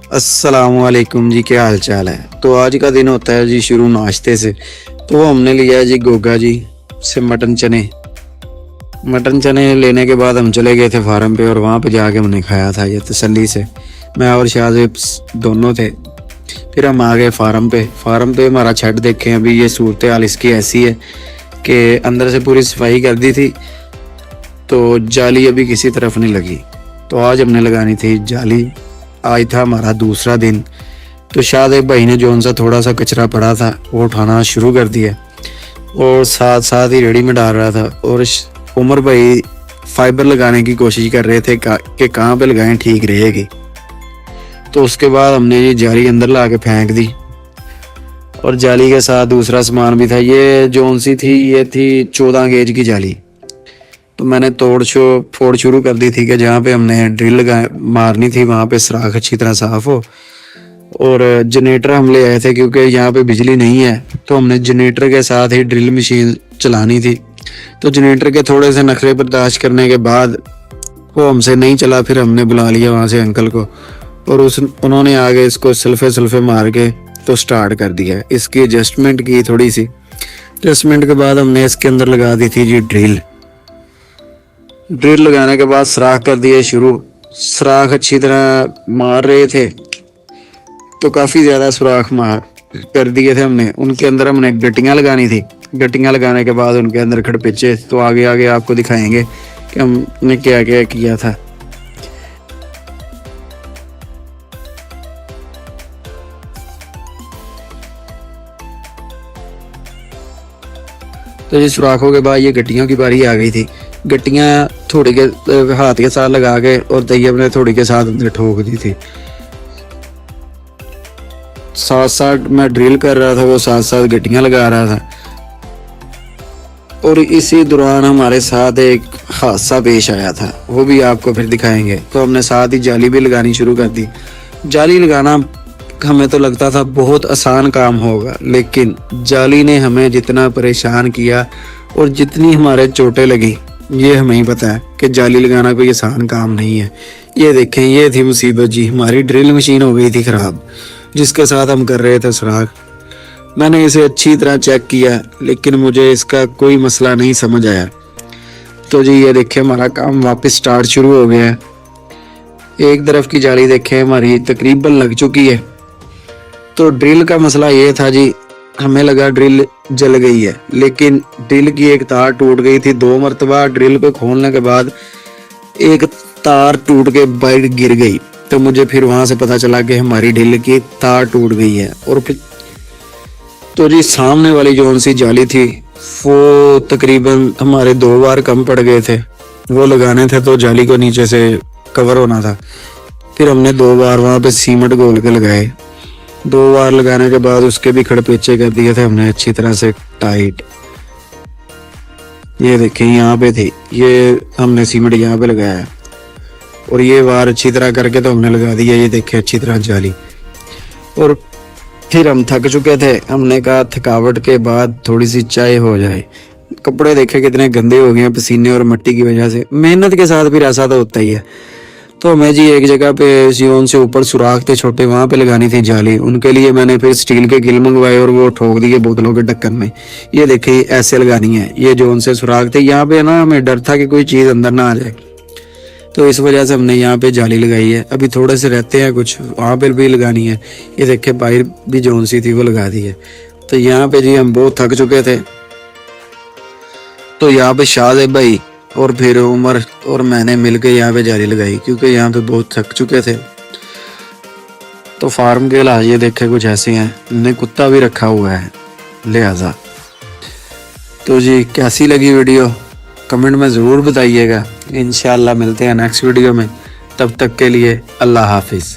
अस्सलामुअलैकुम जी, क्या हाल चाल है। तो आज का दिन होता है जी शुरू नाश्ते से। तो हमने लिया है जी गोगा जी से मटन चने लेने के बाद हम चले गए थे फार्म पे और वहाँ पे जाके हमने खाया था ये तसल्ली से। मैं और शाहजेब दोनों थे। फिर हम आ गए फार्म पे हमारा छत देखें। अभी ये सूरत हाल इसकी ऐसी है कि अंदर से पूरी सफाई कर दी थी तो जाली अभी किसी तरफ नहीं लगी। तो आज हमने लगानी थी जाली। आज था हमारा दूसरा दिन। तो शायद भाई ने जो सा थोड़ा सा कचरा पड़ा था वो उठाना शुरू कर दिया और साथ साथ ही रेडी में डाल रहा था। और उमर भाई फाइबर लगाने की कोशिश कर रहे थे कि कहाँ पे लगाएं ठीक रहेगी। तो उसके बाद हमने ये जाली अंदर ला के फेंक दी और जाली के साथ दूसरा सामान भी था। ये जो सी थी ये थी 14 गेज की जाली। तो मैंने फोड़ शुरू कर दी थी कि जहाँ पे हमने ड्रिल मारनी थी वहाँ पे सुराख अच्छी तरह साफ हो। और जनरेटर हम ले आए थे क्योंकि यहाँ पे बिजली नहीं है। तो हमने जनरेटर के साथ ही ड्रिल मशीन चलानी थी। तो जनरेटर के थोड़े से नखरे बर्दाश्त करने के बाद वो हमसे नहीं चला। फिर हमने बुला लिया वहाँ से अंकल को और उन्होंने आगे इसको सल्फे मार के तो स्टार्ट कर दिया। इसकी एडजस्टमेंट की थोड़ी सी। एडजस्टमेंट के बाद हमने इसके अंदर लगा दी थी जी ड्रिल लगाने के बाद सुराख कर दिए शुरू। सुराख अच्छी तरह मार रहे थे तो काफ़ी ज़्यादा सुराख मार कर दिए थे हमने। उनके अंदर हमने गट्टियाँ लगानी थी। गट्टियाँ लगाने के बाद उनके अंदर खड़पिचे। तो आगे आगे आपको दिखाएंगे कि हमने क्या क्या किया था। तो ये सुराखों के बाद ये गट्टियों की बारी आ गई थी। गट्टियाँ थोड़ी के हाथ के साथ लगा के और तैयब ने थोड़ी के साथ अंदर ठोक दी थी। साथ साथ मैं ड्रिल कर रहा था, वो साथ साथ गट्टियाँ लगा रहा था। और इसी दौरान हमारे साथ एक हादसा पेश आया था, वो भी आपको फिर दिखाएंगे। तो हमने साथ ही जाली भी लगानी शुरू कर दी। जाली लगाना हमें तो लगता था बहुत आसान काम होगा, लेकिन जाली ने हमें जितना परेशान किया और जितनी हमारे चोटें लगी ये हमें ही पता है कि जाली लगाना कोई आसान काम नहीं है। ये देखें, ये थी मुसीबत जी। हमारी ड्रिल मशीन हो गई थी ख़राब जिसके साथ हम कर रहे थे सुराख। मैंने इसे अच्छी तरह चेक किया लेकिन मुझे इसका कोई मसला नहीं समझ आया। तो जी ये देखें, हमारा काम वापस स्टार्ट शुरू हो गया है। एक तरफ की जाली देखें हमारी तकरीबन लग चुकी है। तो ड्रिल का मसला ये था जी, हमें लगा ड्रिल जल गई है, लेकिन ड्रिल की एक तार टूट गई थी। 2 मरतबा ड्रिल को खोलने के बाद एक तार टूट के बाहर गिर गई। तो मुझे फिर वहां से पता चला कि हमारी ड्रिल की तार टूट गई है। और फिर तो जी सामने वाली जो सी जाली थी वो तकरीबन हमारे 2 बार कम पड़ गए थे। वो लगाने थे तो जाली को नीचे से कवर होना था। फिर हमने 2 बार वहां पे सीमेंट घोल के लगाए। 2 बार लगाने के बाद उसके भी खड़पेचे कर दिए थे हमने अच्छी तरह से टाइट। ये देखें यहाँ पे थी, ये हमने सीमेंट यहाँ पे लगाया और ये वार अच्छी तरह करके तो हमने लगा दिया। ये देखे अच्छी तरह जाली। और फिर हम थक चुके थे। हमने कहा थकावट के बाद थोड़ी सी चाय हो जाए। कपड़े देखे कितने गंदे हो गए हैं पसीने और मिट्टी की वजह से। मेहनत के साथ फिर ऐसा तो होता ही है। तो हमें जी एक जगह पे जीवन से ऊपर सुराख थे छोटे, वहाँ पे लगानी थी जाली। उनके लिए मैंने फिर स्टील के गिल मंगवाए और वो ठोक दिए बोतलों के ढक्कन में। ये देखिए ऐसे लगानी है। ये जो उनसे सुराख थे यहाँ पे ना, हमें डर था कि कोई चीज़ अंदर ना आ जाए, तो इस वजह से हमने यहाँ पे जाली लगाई है। अभी थोड़े से रहते हैं कुछ, वहाँ पर भी लगानी है। ये देखे बाहर भी जो सी थी वो लगा दी है। तो यहाँ पे जी हम बहुत थक चुके थे। तो यहाँ पे शाहजेब भाई और फिर उमर और मैंने मिलकर यहाँ पे जाली लगाई क्योंकि यहाँ पे बहुत थक चुके थे। तो फार्म के हालात ये देखे कुछ ऐसे हैं। इन्हें कुत्ता भी रखा हुआ है लिहाजा। तो जी कैसी लगी वीडियो कमेंट में ज़रूर बताइएगा। इंशाल्लाह मिलते हैं नेक्स्ट वीडियो में। तब तक के लिए अल्लाह हाफिज़।